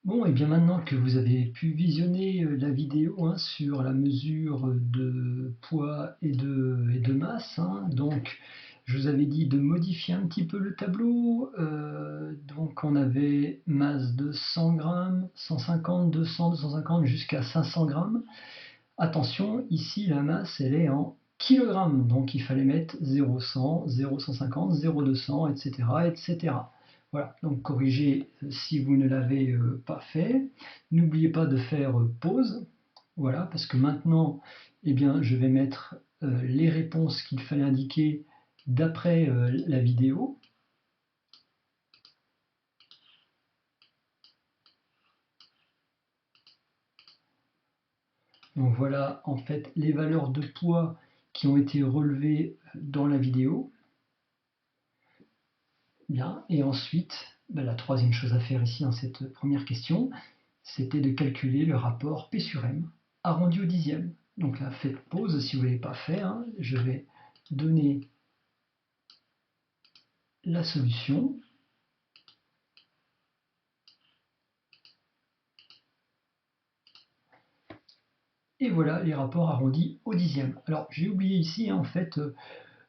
Bon, et bien maintenant que vous avez pu visionner la vidéo sur la mesure de poids et de masse, donc je vous avais dit de modifier un petit peu le tableau. Donc on avait masse de 100 grammes, 150, 200, 250 jusqu'à 500 grammes. Attention, ici la masse elle est en kilogrammes, donc il fallait mettre 0,100, 0,150, 0,200, etc., etc. Voilà, donc corrigez si vous ne l'avez pas fait. N'oubliez pas de faire pause, voilà, parce que maintenant, eh bien, je vais mettre les réponses qu'il fallait indiquer d'après la vidéo. Donc voilà en fait les valeurs de poids qui ont été relevées dans la vidéo. Bien, et ensuite, la troisième chose à faire ici dans cette première question, c'était de calculer le rapport P sur M arrondi au dixième. Donc là, faites pause si vous ne l'avez pas fait. Je vais donner la solution. Et voilà les rapports arrondis au dixième. Alors j'ai oublié ici, en fait,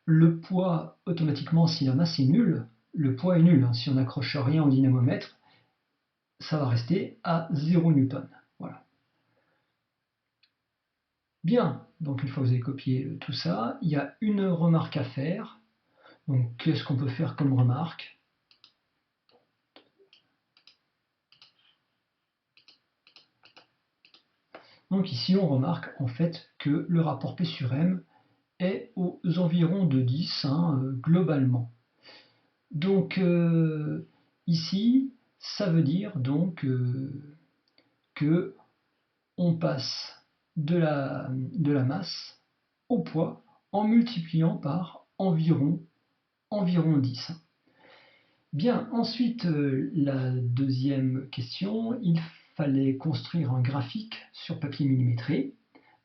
le poids, automatiquement, si la masse est nulle, le poids est nul. Si on n'accroche rien au dynamomètre, ça va rester à 0 newton. Voilà. Bien, donc une fois que vous avez copié tout ça, il y a une remarque à faire. Donc qu'est-ce qu'on peut faire comme remarque? Donc ici on remarque en fait que le rapport P sur M est aux environs de 10 globalement. Donc ici ça veut dire donc que on passe de la masse au poids en multipliant par environ 10. Bien, ensuite, la deuxième question, il fallait construire un graphique sur papier millimétré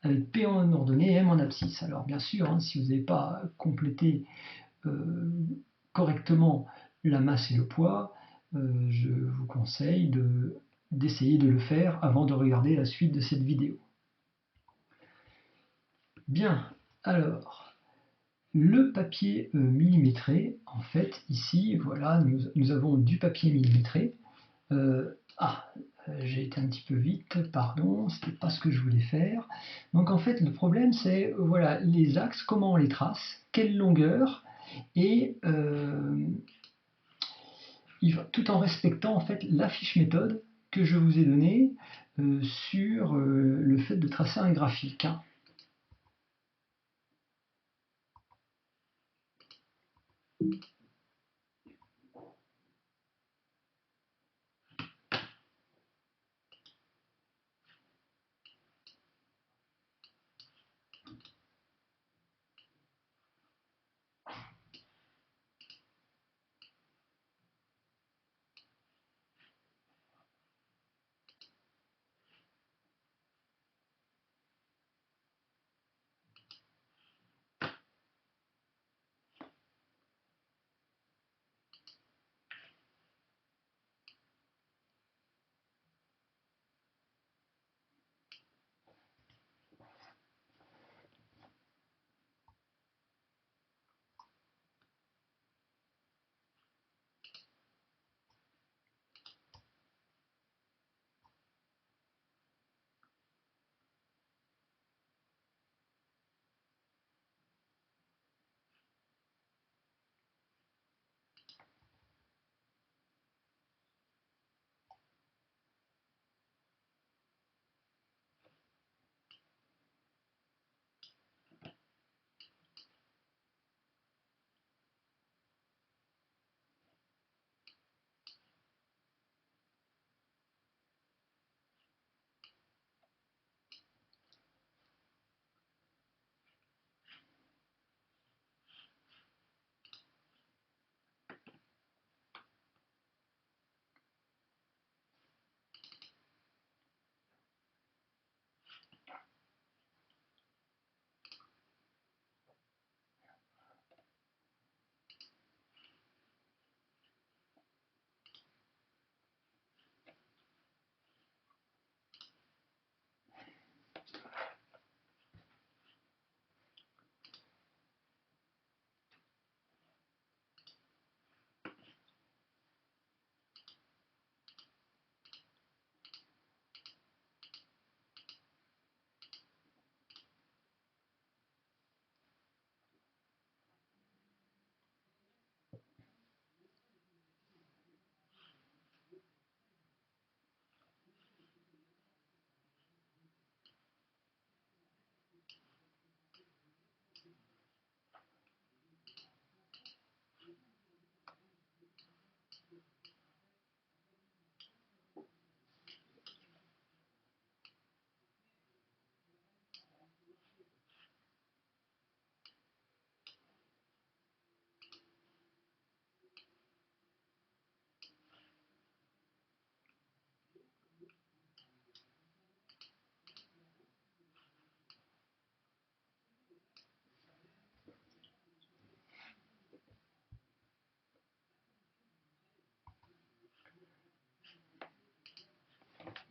avec P en ordonnée et M en abscisse. Alors bien sûr, si vous n'avez pas complété correctement la masse et le poids, je vous conseille d'essayer de le faire avant de regarder la suite de cette vidéo. Bien, alors, le papier millimétré, en fait, ici, voilà, nous avons du papier millimétré. J'ai été un petit peu vite, pardon, c'était pas ce que je voulais faire. Donc en fait, le problème, c'est voilà, les axes, comment on les trace, quelle longueur, et tout en respectant en fait la fiche méthode que je vous ai donnée sur le fait de tracer un graphique.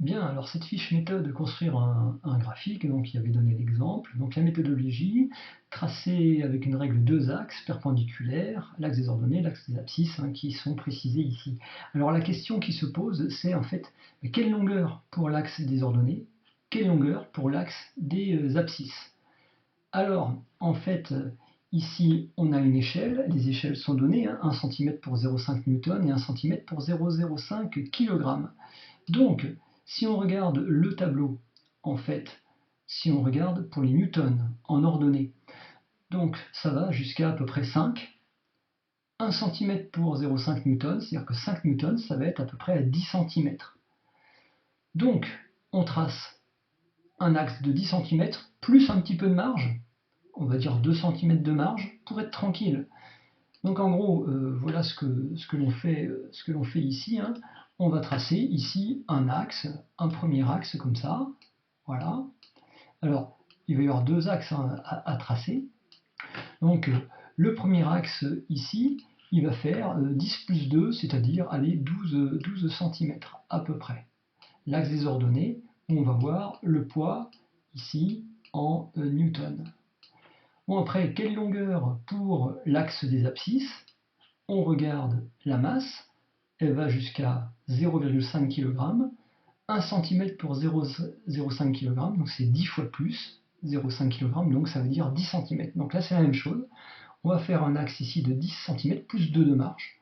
Bien, alors cette fiche méthode construire un graphique, donc il avait donné l'exemple. Donc la méthodologie, tracée avec une règle 2 axes perpendiculaires, l'axe des ordonnées, l'axe des abscisses, qui sont précisés ici. Alors la question qui se pose, c'est en fait, quelle longueur pour l'axe des ordonnées, quelle longueur pour l'axe des abscisses? Alors, en fait, ici, on a une échelle, les échelles sont données, 1 cm pour 0,5 N et 1 cm pour 0,05 kg. Donc, si on regarde le tableau, en fait, si on regarde pour les newtons en ordonnée, donc ça va jusqu'à peu près 5. 1 cm pour 0,5 N, c'est-à-dire que 5 newtons, ça va être à peu près à 10 cm. Donc, on trace un axe de 10 cm, plus un petit peu de marge, on va dire 2 cm de marge, pour être tranquille. Donc en gros, voilà ce que l'on fait ici. On va tracer ici un axe, un premier axe comme ça. Voilà. Alors, il va y avoir deux axes à tracer. Donc, le premier axe ici, il va faire 10 plus 2, c'est-à-dire 12 cm à peu près. L'axe des ordonnées, où on va voir le poids ici en newton. Bon, après, quelle longueur pour l'axe des abscisses? On regarde la masse, elle va jusqu'à 0,5 kg, 1 cm pour 0,5 kg, donc c'est 10 fois plus, 0,5 kg, donc ça veut dire 10 cm. Donc là c'est la même chose, on va faire un axe ici de 10 cm plus 2 de marge,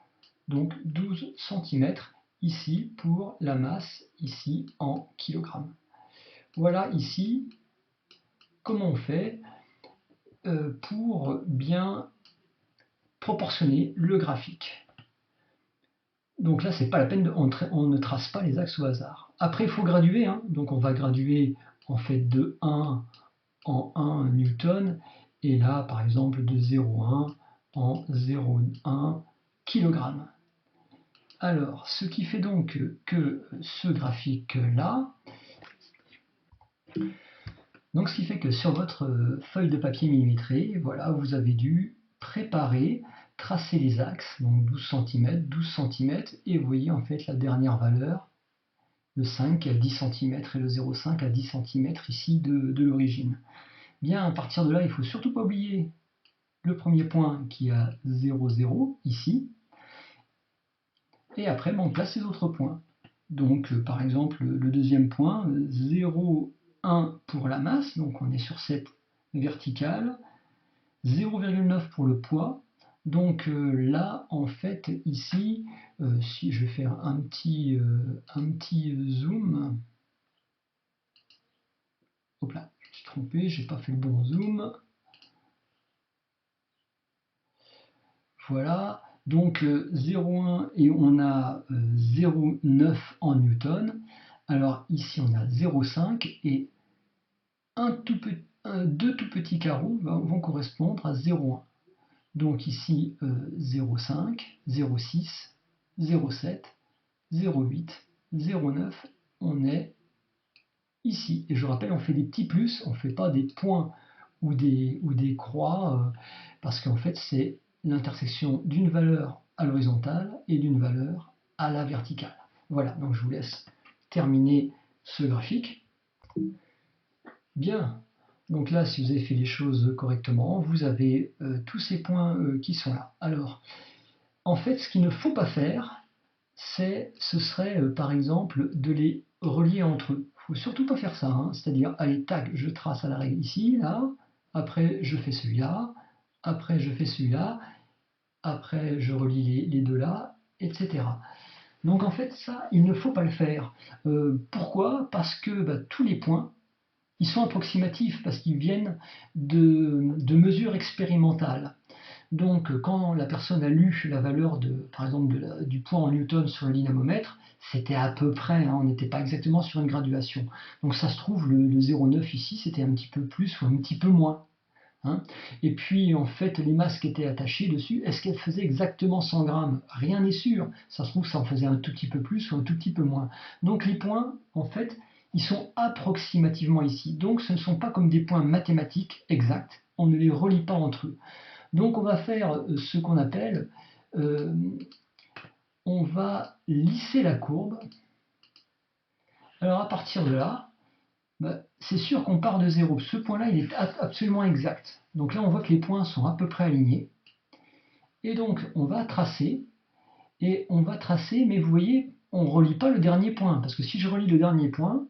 donc 12 cm ici pour la masse ici en kilogrammes. Voilà ici comment on fait pour bien proportionner le graphique. Donc là, c'est pas la peine, on ne trace pas les axes au hasard. Après, il faut graduer, donc on va graduer en fait de 1 en 1 newton, et là, par exemple, de 0,1 en 0,1 kg. Alors, ce qui fait donc que ce graphique-là, donc ce qui fait que sur votre feuille de papier millimétrée, voilà, vous avez dû préparer, tracer les axes, donc 12 cm, 12 cm, et vous voyez en fait la dernière valeur, le 5 à 10 cm et le 0,5 à 10 cm ici de l'origine. Bien, à partir de là, il ne faut surtout pas oublier le premier point qui est à 0,0 ici, et après on place les autres points. Donc par exemple le deuxième point, 0,1 pour la masse, donc on est sur cette verticale, 0,9 pour le poids. Donc là, en fait, ici, si je vais faire un petit zoom, hop là, je me suis trompé, j'ai pas fait le bon zoom. Voilà, donc 0,1 et on a 0,9 en newton. Alors ici on a 0,5 et deux tout petits carreaux vont correspondre à 0,1. Donc ici 0,5, 0,6, 0,7, 0,8, 0,9, on est ici. Et je rappelle, on fait des petits plus, on ne fait pas des points ou des croix, parce qu'en fait c'est l'intersection d'une valeur à l'horizontale et d'une valeur à la verticale. Voilà, donc je vous laisse terminer ce graphique. Bien, donc là, si vous avez fait les choses correctement, vous avez tous ces points qui sont là. Alors, en fait, ce qu'il ne faut pas faire, ce serait par exemple de les relier entre eux. Il ne faut surtout pas faire ça, c'est-à-dire, allez, tac, je trace à la règle ici, là, après je fais celui-là, après je fais celui-là, après je relie les deux là, etc. Donc en fait, ça, il ne faut pas le faire. Pourquoi? Parce que tous les points, ils sont approximatifs parce qu'ils viennent de mesures expérimentales. Donc quand la personne a lu la valeur par exemple du poids en newton sur le dynamomètre, c'était à peu près, on n'était pas exactement sur une graduation. Donc ça se trouve, le 0,9 ici, c'était un petit peu plus ou un petit peu moins. Et puis en fait, les masses qui étaient attachées dessus, est-ce qu'elles faisaient exactement 100 grammes? Rien n'est sûr. Ça se trouve, ça en faisait un tout petit peu plus ou un tout petit peu moins. Donc les points, en fait, ils sont approximativement ici. Donc ce ne sont pas comme des points mathématiques exacts. On ne les relie pas entre eux. Donc on va faire ce qu'on appelle, on va lisser la courbe Alors à partir de là, c'est sûr qu'on part de 0. Ce point-là, il est absolument exact. Donc là, on voit que les points sont à peu près alignés. Et donc, on va tracer, mais vous voyez, on ne relie pas le dernier point, parce que si je relie le dernier point,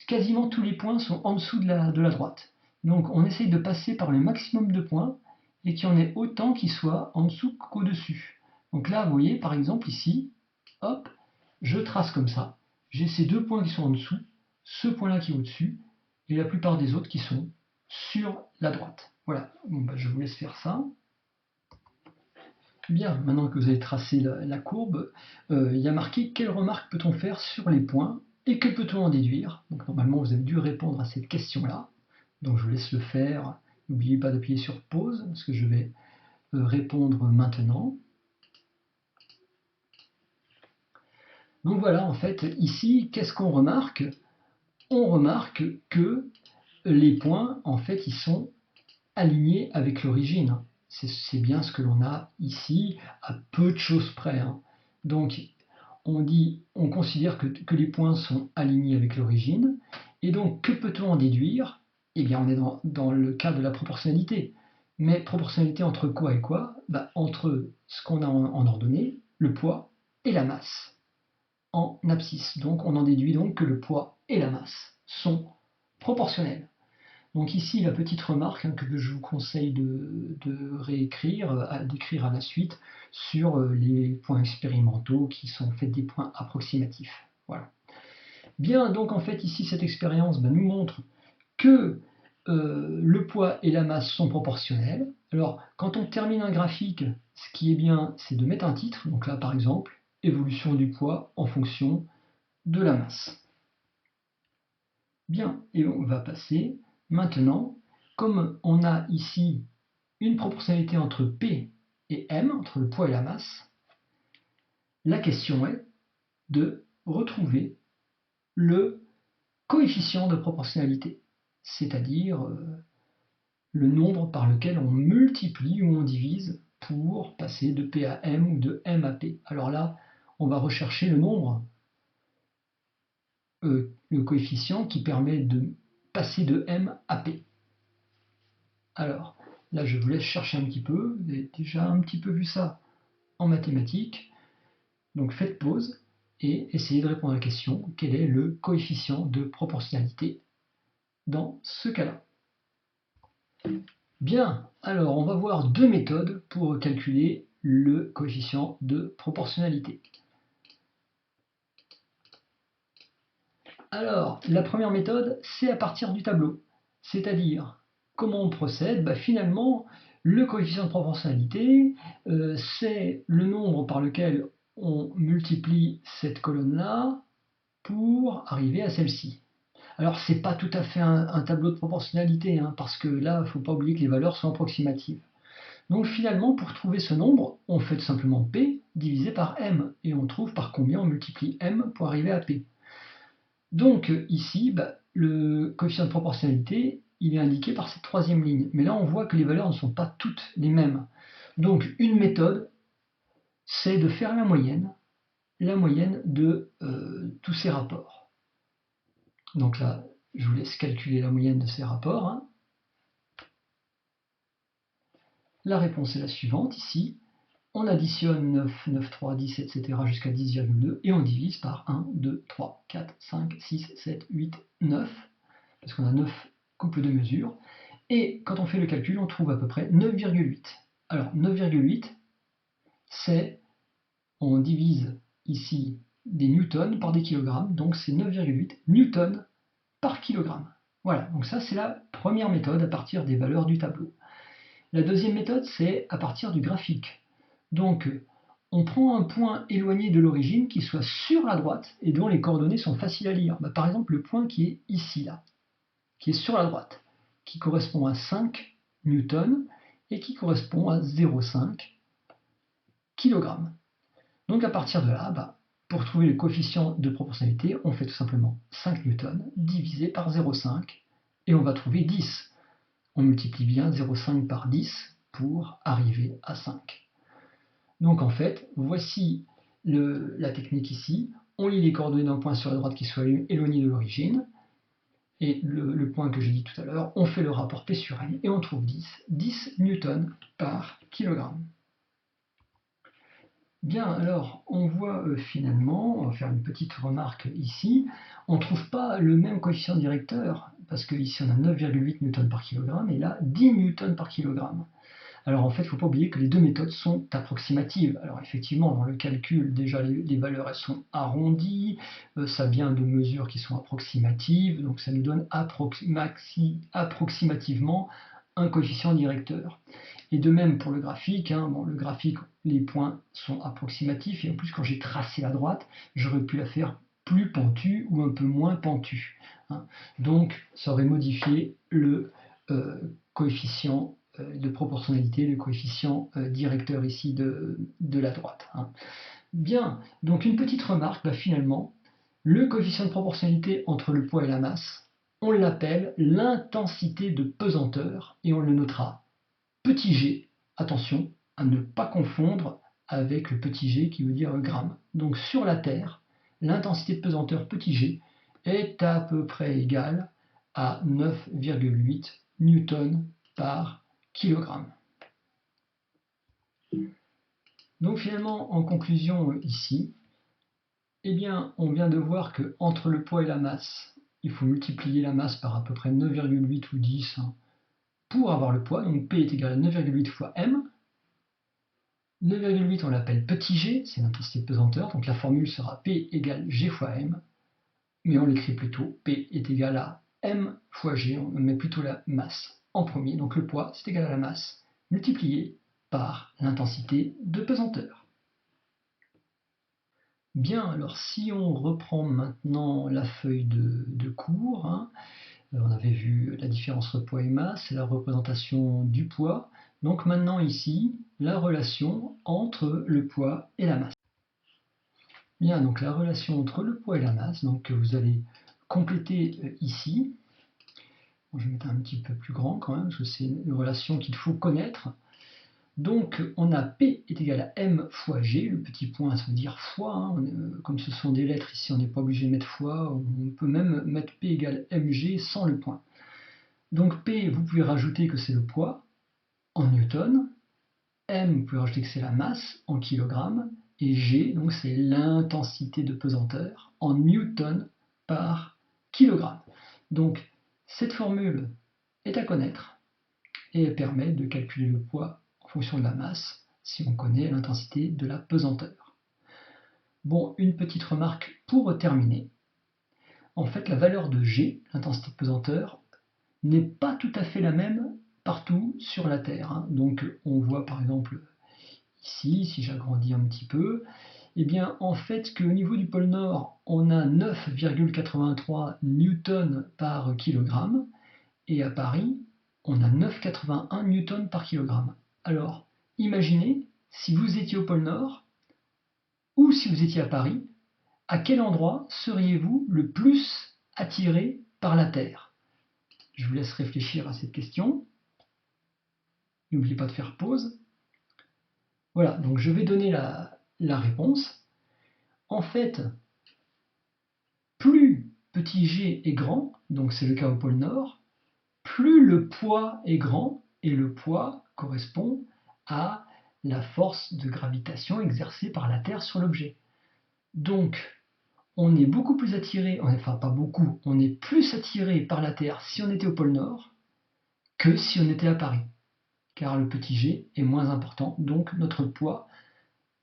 quasiment tous les points sont en dessous de la droite. Donc on essaye de passer par le maximum de points, et qu'il y en ait autant qui soient en dessous qu'au-dessus. Donc là, vous voyez, par exemple, ici, hop, je trace comme ça. J'ai ces deux points qui sont en dessous, ce point-là qui est au-dessus, et la plupart des autres qui sont sur la droite. Voilà, bon, je vous laisse faire ça. Bien, maintenant que vous avez tracé la courbe, il y a marqué quelle remarque peut-on faire sur les points et que peut-on en déduire. Donc normalement vous avez dû répondre à cette question-là. Donc je vous laisse le faire. N'oubliez pas d'appuyer sur pause parce que je vais répondre maintenant. Donc voilà, en fait, ici, qu'est-ce qu'on remarque? On remarque que les points, en fait, ils sont alignés avec l'origine. C'est bien ce que l'on a ici, à peu de choses près. Donc, on considère que les points sont alignés avec l'origine. Et donc, que peut-on en déduire? Eh bien, on est dans le cas de la proportionnalité. Mais proportionnalité entre quoi et quoi? Entre ce qu'on a en ordonnée, le poids, et la masse en abscisse. Donc on en déduit donc que le poids et la masse sont proportionnels. Donc ici la petite remarque que je vous conseille de réécrire, d'écrire à la suite sur les points expérimentaux qui sont en fait des points approximatifs. Voilà. Bien, donc en fait ici cette expérience nous montre que le poids et la masse sont proportionnels. Alors quand on termine un graphique, ce qui est bien, c'est de mettre un titre. Donc là par exemple, évolution du poids en fonction de la masse. Bien, et on va passer maintenant, comme on a ici une proportionnalité entre P et M, entre le poids et la masse, la question est de retrouver le coefficient de proportionnalité, c'est-à-dire le nombre par lequel on multiplie ou on divise pour passer de P à M ou de M à P. Alors là, on va rechercher le nombre, le coefficient qui permet de passer de M à P. Alors, là je vous laisse chercher un petit peu, vous avez déjà un petit peu vu ça en mathématiques, donc faites pause et essayez de répondre à la question, quel est le coefficient de proportionnalité dans ce cas-là. Bien, alors on va voir deux méthodes pour calculer le coefficient de proportionnalité. Alors, la première méthode, c'est à partir du tableau. C'est-à-dire, comment on procède? Finalement, le coefficient de proportionnalité, c'est le nombre par lequel on multiplie cette colonne-là pour arriver à celle-ci. Alors, ce n'est pas tout à fait un tableau de proportionnalité, parce que là, il ne faut pas oublier que les valeurs sont approximatives. Donc finalement, pour trouver ce nombre, on fait tout simplement P divisé par M, et on trouve par combien on multiplie M pour arriver à P. Donc ici, le coefficient de proportionnalité, il est indiqué par cette troisième ligne. Mais là, on voit que les valeurs ne sont pas toutes les mêmes. Donc une méthode, c'est de faire la moyenne de tous ces rapports. Donc là, je vous laisse calculer la moyenne de ces rapports. La réponse est la suivante ici. On additionne 9, 9, 3, 10, etc. jusqu'à 10,2 et on divise par 1, 2, 3, 4, 5, 6, 7, 8, 9, parce qu'on a 9 couples de mesures. Et quand on fait le calcul, on trouve à peu près 9,8. Alors 9,8, c'est, on divise ici des newtons par des kilogrammes, donc c'est 9,8 newtons par kilogramme. Voilà, donc ça c'est la première méthode à partir des valeurs du tableau. La deuxième méthode, c'est à partir du graphique. Donc, on prend un point éloigné de l'origine qui soit sur la droite et dont les coordonnées sont faciles à lire. Par exemple, le point qui est ici, là, qui est sur la droite, qui correspond à 5 newtons et qui correspond à 0,5 kg. Donc à partir de là, pour trouver le coefficient de proportionnalité, on fait tout simplement 5 newtons divisé par 0,5 et on va trouver 10. On multiplie bien 0,5 par 10 pour arriver à 5. Donc en fait, voici la technique ici. on lit les coordonnées d'un point sur la droite qui soit éloigné de l'origine, et le point que j'ai dit tout à l'heure, on fait le rapport P sur N, et on trouve 10 newtons par kilogramme. Bien, alors, on voit finalement, on va faire une petite remarque ici, on ne trouve pas le même coefficient directeur, parce qu'ici on a 9,8 newtons par kilogramme, et là 10 newtons par kilogramme. Alors en fait, il ne faut pas oublier que les deux méthodes sont approximatives. Alors effectivement, dans le calcul, déjà les valeurs elles sont arrondies, ça vient de mesures qui sont approximatives, donc ça nous donne approximativement un coefficient directeur. Et de même pour le graphique, bon, le graphique, les points sont approximatifs, et en plus quand j'ai tracé la droite, j'aurais pu la faire plus pentue ou un peu moins pentue. Donc ça aurait modifié le coefficient de proportionnalité, le coefficient directeur ici de la droite. Bien, donc une petite remarque, finalement, le coefficient de proportionnalité entre le poids et la masse, on l'appelle l'intensité de pesanteur, et on le notera petit g, attention à ne pas confondre avec le petit g qui veut dire gramme. Donc sur la Terre, l'intensité de pesanteur petit g est à peu près égale à 9,8 newtons par kilogramme. Donc finalement, en conclusion ici, eh bien, on vient de voir que entre le poids et la masse, il faut multiplier la masse par à peu près 9,8 ou 10 pour avoir le poids. Donc P est égal à 9,8 fois M. 9,8 on l'appelle petit g, c'est l'intensité de pesanteur, donc la formule sera P égale G fois M, mais on l'écrit plutôt P est égal à M fois G, on met plutôt la masse en premier, donc le poids c'est égal à la masse multiplié par l'intensité de pesanteur. Bien, alors si on reprend maintenant la feuille de cours, on avait vu la différence entre poids et masse, et la représentation du poids. Donc maintenant ici, la relation entre le poids et la masse. Bien, donc la relation entre le poids et la masse, donc vous allez compléter ici. Bon, je vais mettre un petit peu plus grand quand même, parce que c'est une relation qu'il faut connaître. Donc on a P est égal à M fois G, le petit point ça veut dire fois, comme ce sont des lettres ici on n'est pas obligé de mettre fois, on peut même mettre P égale MG sans le point. Donc P, vous pouvez rajouter que c'est le poids en newton, M, vous pouvez rajouter que c'est la masse en kilogrammes, et G, donc c'est l'intensité de pesanteur en newton par kilogramme. Donc cette formule est à connaître et elle permet de calculer le poids en fonction de la masse si on connaît l'intensité de la pesanteur. Bon, une petite remarque pour terminer. En fait, la valeur de G, l'intensité de pesanteur, n'est pas tout à fait la même partout sur la Terre. Donc on voit par exemple ici, si j'agrandis un petit peu, eh bien en fait qu'au niveau du pôle Nord, on a 9,83 newtons par kilogramme, et à Paris, on a 9,81 newtons par kilogramme. Alors, imaginez, si vous étiez au pôle Nord, ou si vous étiez à Paris, à quel endroit seriez-vous le plus attiré par la Terre? Je vous laisse réfléchir à cette question. N'oubliez pas de faire pause. Voilà, donc je vais donner la réponse. En fait, plus petit g est grand, donc c'est le cas au pôle Nord, plus le poids est grand, et le poids correspond à la force de gravitation exercée par la Terre sur l'objet. Donc, on est beaucoup plus attiré, enfin pas beaucoup, on est plus attiré par la Terre si on était au pôle Nord que si on était à Paris, car le petit g est moins important, donc notre poids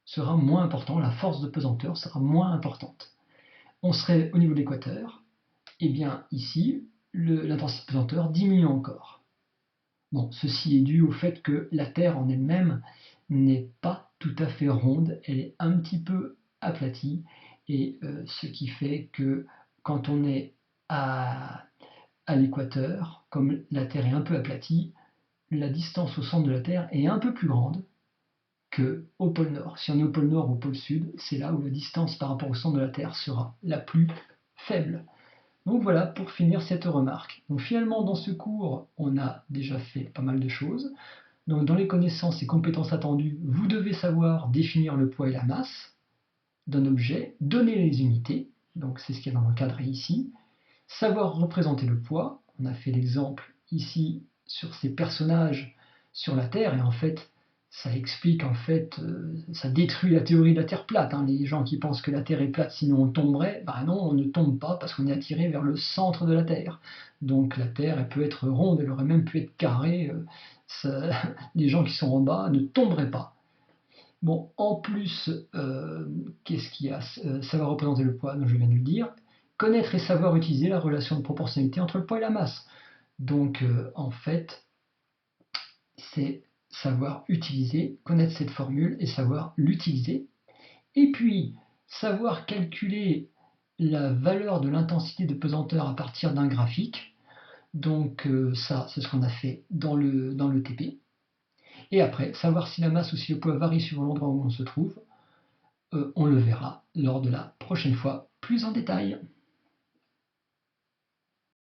sera moins important, la force de pesanteur sera moins importante. On serait au niveau de l'équateur, et bien ici, l'intensité de pesanteur diminue encore. Bon, ceci est dû au fait que la Terre en elle-même n'est pas tout à fait ronde, elle est un petit peu aplatie, et ce qui fait que quand on est à l'équateur, comme la Terre est un peu aplatie, la distance au centre de la Terre est un peu plus grande qu'au pôle Nord. Si on est au pôle Nord ou au pôle Sud, c'est là où la distance par rapport au centre de la Terre sera la plus faible. Donc voilà pour finir cette remarque. Donc finalement dans ce cours, on a déjà fait pas mal de choses. Donc dans les connaissances et compétences attendues, vous devez savoir définir le poids et la masse. d'un objet, donner les unités, donc c'est ce qui est dans l'encadré ici, savoir représenter le poids, on a fait l'exemple ici sur ces personnages sur la Terre, et en fait, ça explique, en fait, ça détruit la théorie de la Terre plate. Hein. Les gens qui pensent que la Terre est plate, sinon on tomberait, ben non, on ne tombe pas parce qu'on est attiré vers le centre de la Terre. Donc la Terre, elle peut être ronde, elle aurait même pu être carrée. Les gens qui sont en bas ne tomberaient pas. Bon, en plus, qu'est-ce qu'il y a? Savoir représenter le poids, donc je viens de le dire. Connaître et savoir utiliser la relation de proportionnalité entre le poids et la masse. Donc, en fait, c'est savoir utiliser, connaître cette formule et savoir l'utiliser. Et puis, savoir calculer la valeur de l'intensité de pesanteur à partir d'un graphique. Donc, ça, c'est ce qu'on a fait dans le TP. Et après, savoir si la masse ou si le poids varie suivant l'endroit où on se trouve. On le verra lors de la prochaine fois plus en détail.